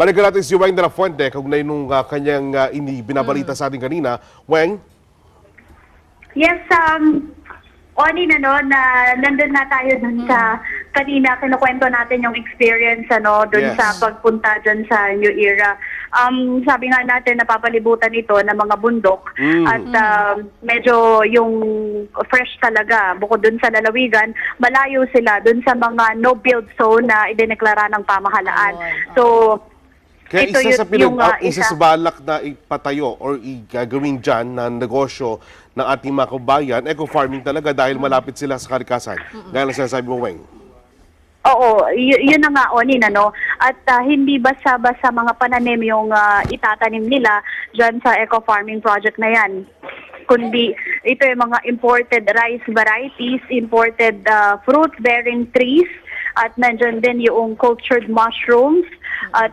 Balikan natin si Weng de la Fuente, kaugnay nung kanyang binabalita sa atin kanina. Weng? Yes, Oni na nandun na tayo dun sa kanina, kinukwento natin yung experience dun sa pagpunta dun sa New Era. Sabi nga natin, napapalibutan ito ng mga bundok at medyo yung fresh talaga. Bukod dun sa lalawigan, malayo sila dun sa mga no-build zone na idineklara ng pamahalaan. So, kaya ito isa sa balak na ipatayo or gagawin dyan na negosyo ng ating mga kabayan, eco-farming talaga dahil malapit sila sa kalikasan. Gaya lang sinasabi mo, Weng. Oo, yun na nga, Onin, At hindi basta-basta mga pananim yung itatanim nila dyan sa eco-farming project na yan. Kundi ito yung mga imported rice varieties, imported fruit-bearing trees, at nandyan din yung cultured mushrooms, at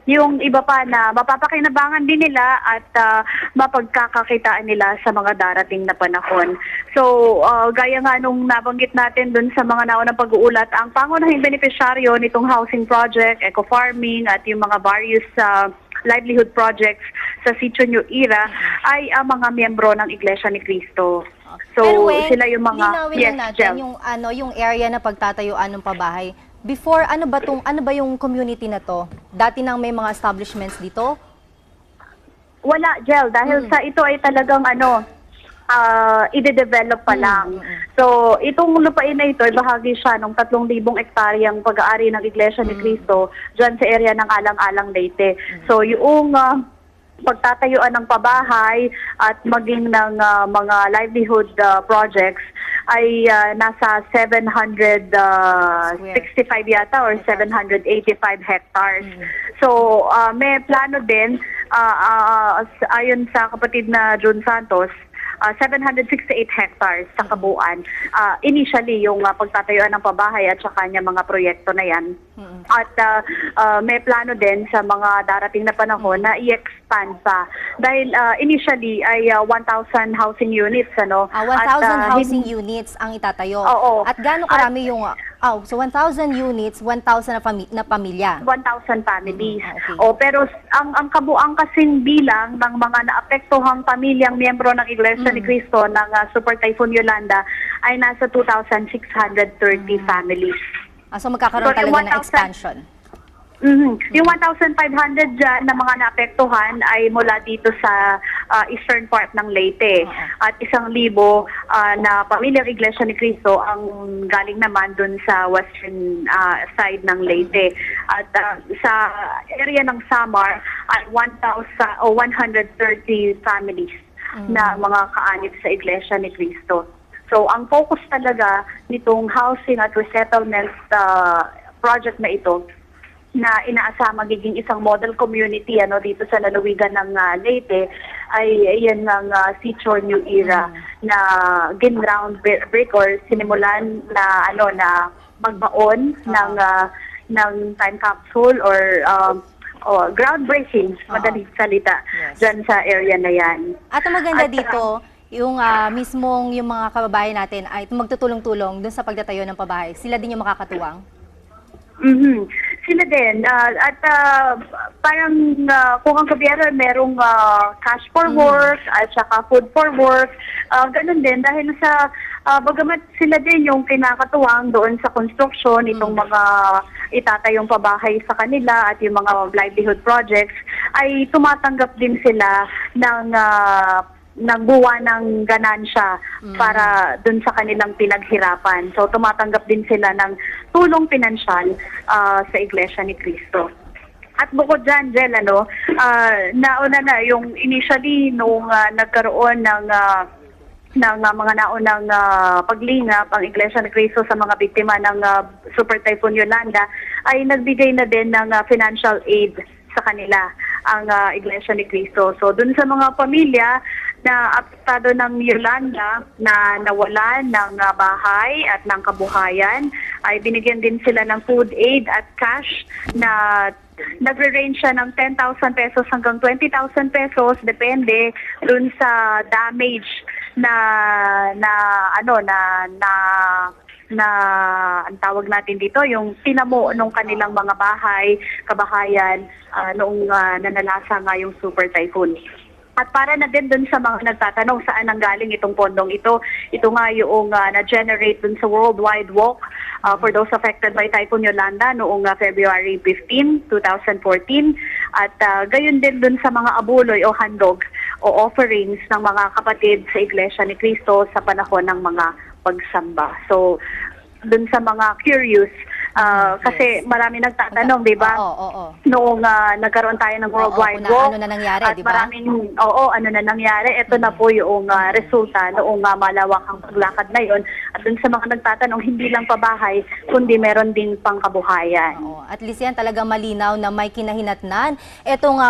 yung iba pa na mapapakinabangan din nila at mapagkakakitaan nila sa mga darating na panahon. So, gaya nga nung nabanggit natin dun sa mga naunang pag-uulat, ang pangunahing beneficiaryo nitong housing project, eco-farming at yung mga various livelihood projects sa Sitio New Era ay ang mga miyembro ng Iglesia ni Cristo. So, pero Weng, sila yung mga linawin na natin yung area na pagtatayuan ng pabahay. Before, ano ba yung community na to? Dati nang may mga establishments dito? Wala, Jel, dahil sa ito ay talagang ide-develop pa lang. So, itong lupain na ito ay bahagi siya ng 3,000 hektaryang pag-aari ng Iglesia ni Cristo dyan sa area ng Alang-Alang, Leyte. So, yung pagtatayuan ng pabahay at maging ng mga livelihood projects ay nasa 765 yata or 785 hectares. So, may plano din, ayon sa kapatid na Jun Santos, 768 hectares sa kabuuan. Initially, yung pagtatayuan ng pabahay at saka niya mga proyekto na yan. At may plano din sa mga darating na panahon na i-expand pa. Dahil initially ay 1,000 housing units. 1,000 housing units ang itatayo. Oo. At gaano karami yung... so 1,000 units, 1,000 na pamilya. 1,000 families. Okay. Pero ang kabuang kasing bilang ng mga naapektuhang pamilyang miyembro ng Iglesia ni Cristo ng Super Typhoon Yolanda ay nasa 2,630 families. So magkakaroon talaga ng expansion. Yung 1,500 dyan na mga naapektuhan ay mula dito sa eastern part ng Leyte. At 1,000 na pamilyang Iglesia ni Cristo ang galing naman dun sa western side ng Leyte. At sa area ng Samar ay 130 families na mga kaanib sa Iglesia ni Cristo. So, ang focus talaga nitong housing at resettlement project na ito na inaasa magiging isang model community dito sa lalawigan ng Leyte ay yan ng Sitio New Era na ground break or sinimulan na na magbaon ng time capsule or groundbreaking, madaling salita, dyan sa area na yan. At ang maganda dito, yung mismong yung mga kababayan natin ay magtutulong-tulong dun sa pagtatayo ng pabahay. Sila din yung makakatuwang? Sila din. At parang kung ang gobyerno merong cash for work at saka food for work, ganun din dahil sa bagamat sila din yung kinakatuwang doon sa construction, itong mga itatayong pabahay sa kanila at yung mga livelihood projects, ay tumatanggap din sila ng nagbuwa ng ganansya para dun sa kanilang pinaghirapan. So tumatanggap din sila ng tulong pinansyal sa Iglesia ni Cristo. At bukod dyan, Jel, nauna na yung initially nung nagkaroon ng mga naunang paglingap ang Iglesia ni Cristo sa mga biktima ng Super Typhoon Yolanda, ay nagbigay na din ng financial aid sa kanila ang Iglesia ni Cristo. So dun sa mga pamilya na apektado ng Yolanda na nawalan ng bahay at ng kabuhayan, ay binigyan din sila ng food aid at cash na nagre-range siya ng 10,000 pesos hanggang 20,000 pesos, depende dun sa damage na na ang tawag natin dito, yung tinamo nung kanilang mga bahay, kabahayan, noong nanalasa nga yung super typhoon. At para na din dun sa mga nagtatanong saan nanggaling itong pondong ito nga yung na-generate dun sa Worldwide Walk for those affected by Typhoon Yolanda noong February 15, 2014. At gayon din dun sa mga abuloy o handog o offerings ng mga kapatid sa Iglesia ni Cristo sa panahon ng mga pagsamba. So, dun sa mga curious, kasi marami nagtatanong, di ba? Oo. Noong nagkaroon tayo ng Worldwide Walk. Ano na nangyari, at di ba? ano na nangyari. Ito na po yung resulta noong malawakang paglakad na yon. At dun sa mga nagtatanong, hindi lang pabahay, kundi meron din pangkabuhayan. Oo. At least yan talagang malinaw na may kinahinatnan. Itong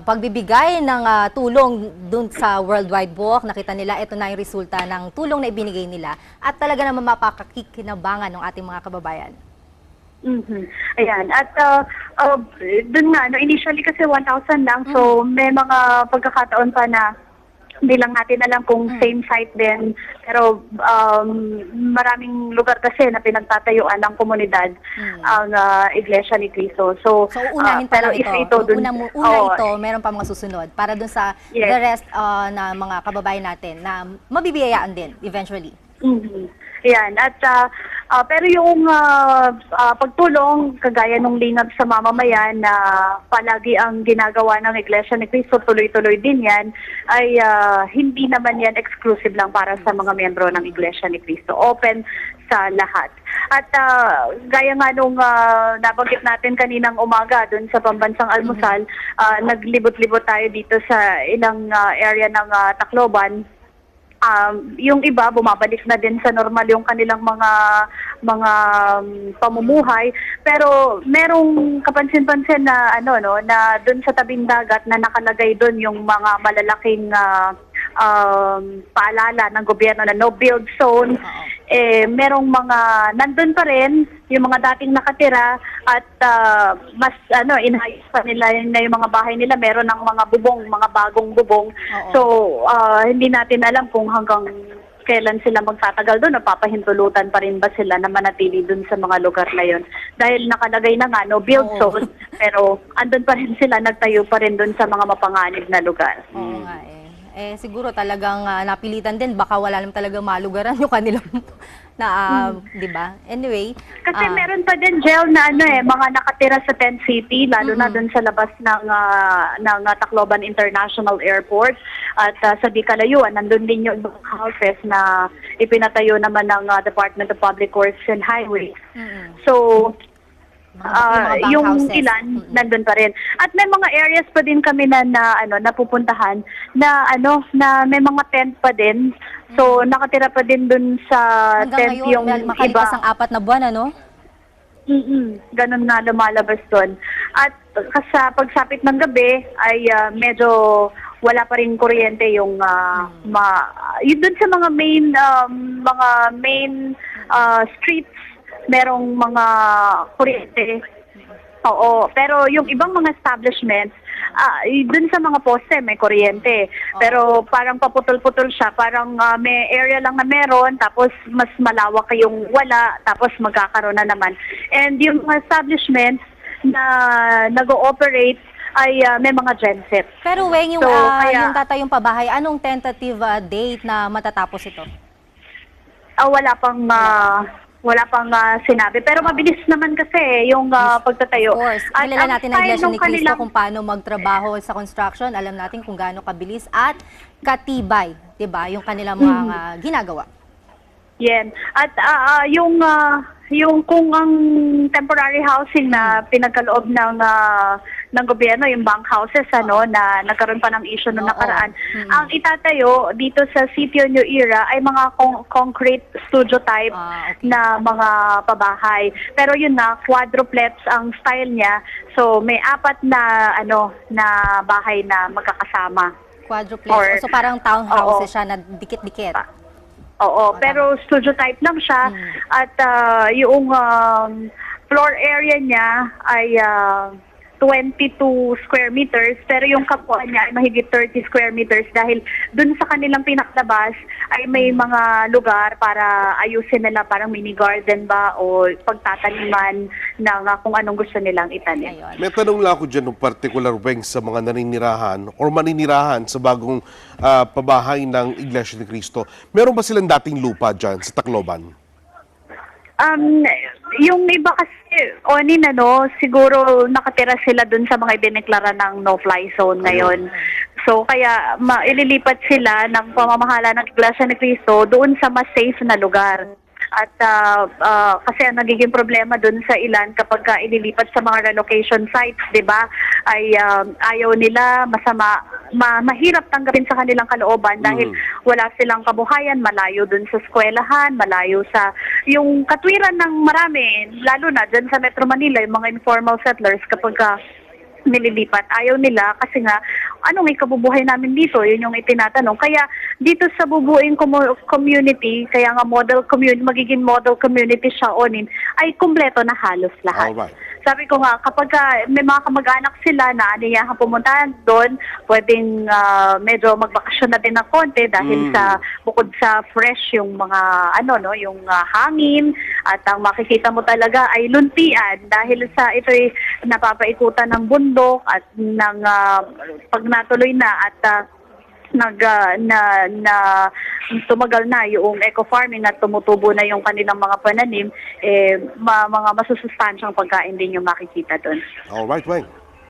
pagbibigay ng tulong dun sa Worldwide Walk, nakita nila ito na yung resulta ng tulong na ibinigay nila. At talaga naman mapakakikinabangan ng ating mga kababayan. Ayan. At dun nga, initially kasi 1,000 lang. So, may mga pagkakataon pa na hindi lang natin alam kung same site din. Pero maraming lugar kasi na pinagtatayuan ng komunidad ang Iglesia ni Cristo. So unahin pa lang ito. Ito, meron pa mga susunod para dun sa yes. the rest na mga kababayan natin na mabibiyayaan din eventually. Yan. At pero yung pagtulong, kagaya nung lingap sa mamamayan na palagi ang ginagawa ng Iglesia ni Cristo, tuloy-tuloy din yan, ay hindi naman yan exclusive lang para sa mga miyembro ng Iglesia ni Cristo. Open sa lahat. At gaya nga nung nabanggit natin kaninang umaga dun sa pambansang almusal, naglibot-libot tayo dito sa ilang area ng Tacloban. Yung iba bumabalik na din sa normal yung kanilang mga pamumuhay, pero merong kapansin-pansin na na doon sa tabing dagat na nakalagay doon yung mga malalaking paalala ng gobyerno na no build zone. Merong mga nandun pa rin yung mga dating nakatira at mas inayos pa nila na yung mga bahay nila, meron ng mga bubong, mga bagong bubong. So hindi natin alam kung hanggang kailan sila magtatagal doon, napapahintulutan pa rin ba sila na manatili doon sa mga lugar na yon. Dahil nakalagay na nga no build zone, pero andun pa rin sila, nagtayo pa rin doon sa mga mapanganib na lugar. Oo nga siguro talagang napilitan din, baka wala naman talagang malugaran yung kanilang di ba? Anyway. Kasi meron pa din jail na mga nakatira sa Tent City, lalo na doon sa labas ng Tacloban International Airport. At sa di kalayuan, nandun din yung ibang houses na ipinatayo naman ng Department of Public Works and Highways. So, yung ilan nandun pa rin. At may mga areas pa din kami na napupuntahan na may mga tent pa din. So nakatira pa din dun sa hanggang tent ngayon, yung makalipas iba. ang 4 na buwan, Ganun nga lumalabas doon. At sa pagsapit ng gabi ay medyo wala pa rin kuryente yung yun dun sa mga main streets, merong mga kuryente. Oo, pero yung ibang mga establishments, dun sa mga poste may kuryente. Pero parang paputol-putol siya, parang may area lang na meron, tapos mas malawak yung wala, tapos magkakaroon na naman. And yung mga establishments na nag-ooperate ay may mga genset. Pero Weng, yung tatayong pabahay, anong tentative date na matatapos ito? Wala pang sinabi. Pero mabilis naman kasi yung pagtatayo. Of course. Kilala natin ang Iglesia ni Cristo kung paano magtrabaho sa construction. Alam natin kung gaano kabilis at katibay, 'di ba? Yung kanilang mga ginagawa. Yan. At yung kung ang temporary housing na pinagkaloob ng gobyerno, yung bank houses na nagkaroon pa ng issue noong nakaraan, ang itatayo dito sa Sitio New Era ay mga concrete studio type na mga pabahay. Pero yun na, quadruplex ang style niya. So may 4 na na bahay na magkakasama. Quadruplex. So parang townhouses siya na dikit-dikit. Oo, pero studio type lang siya. At yung floor area niya ay 22 square meters, pero yung kabuuan niya ay mahigit 30 square meters dahil dun sa kanilang pinaklabas ay may mga lugar para ayusin nila, parang mini garden ba o pagtataniman ng kung anong gusto nilang itanim. Ayun. May tanong lang ako dyan ng particular, Weng, sa mga naninirahan or maninirahan sa bagong pabahay ng Iglesia ni Cristo. Meron ba silang dating lupa dyan sa Tacloban? Yung iba kasi, Onin, siguro nakatira sila dun sa mga idineklara ng no-fly zone ngayon. So, kaya ililipat sila ng pamamahala ng Iglesia ni Cristo doon sa mas safe na lugar. At kasi ang nagiging problema dun sa ilan kapag ililipat sa mga relocation sites, di ba, ay ayaw nila, mahirap tanggapin sa kanilang kalooban dahil wala silang kabuhayan, malayo dun sa eskwelahan, malayo sa yung katwiran ng marami, lalo na dyan sa Metro Manila, yung mga informal settlers kapag nililipat. Ayaw nila kasi nga, anong ikabubuhay namin dito? Yun yung itinatanong. Kaya dito sa bubuing community, kaya nga magiging model community siya, Onin, ay kumpleto na halos lahat. Alright. Sabi ko nga, kapag may mga kamag-anak sila na aniyahan pumuntahan doon, pwedeng medyo magbakasyon na din ng konti dahil sa bukod sa fresh yung mga yung hangin at ang makikita mo talaga ay luntian dahil sa ito'y napapaikutan ng bundok at ng pag natuloy na at tumagal na yung eco-farming at tumutubo na yung kanilang mga pananim, mga masusustansyang pagkain din yung makikita doon. Alright, Weng.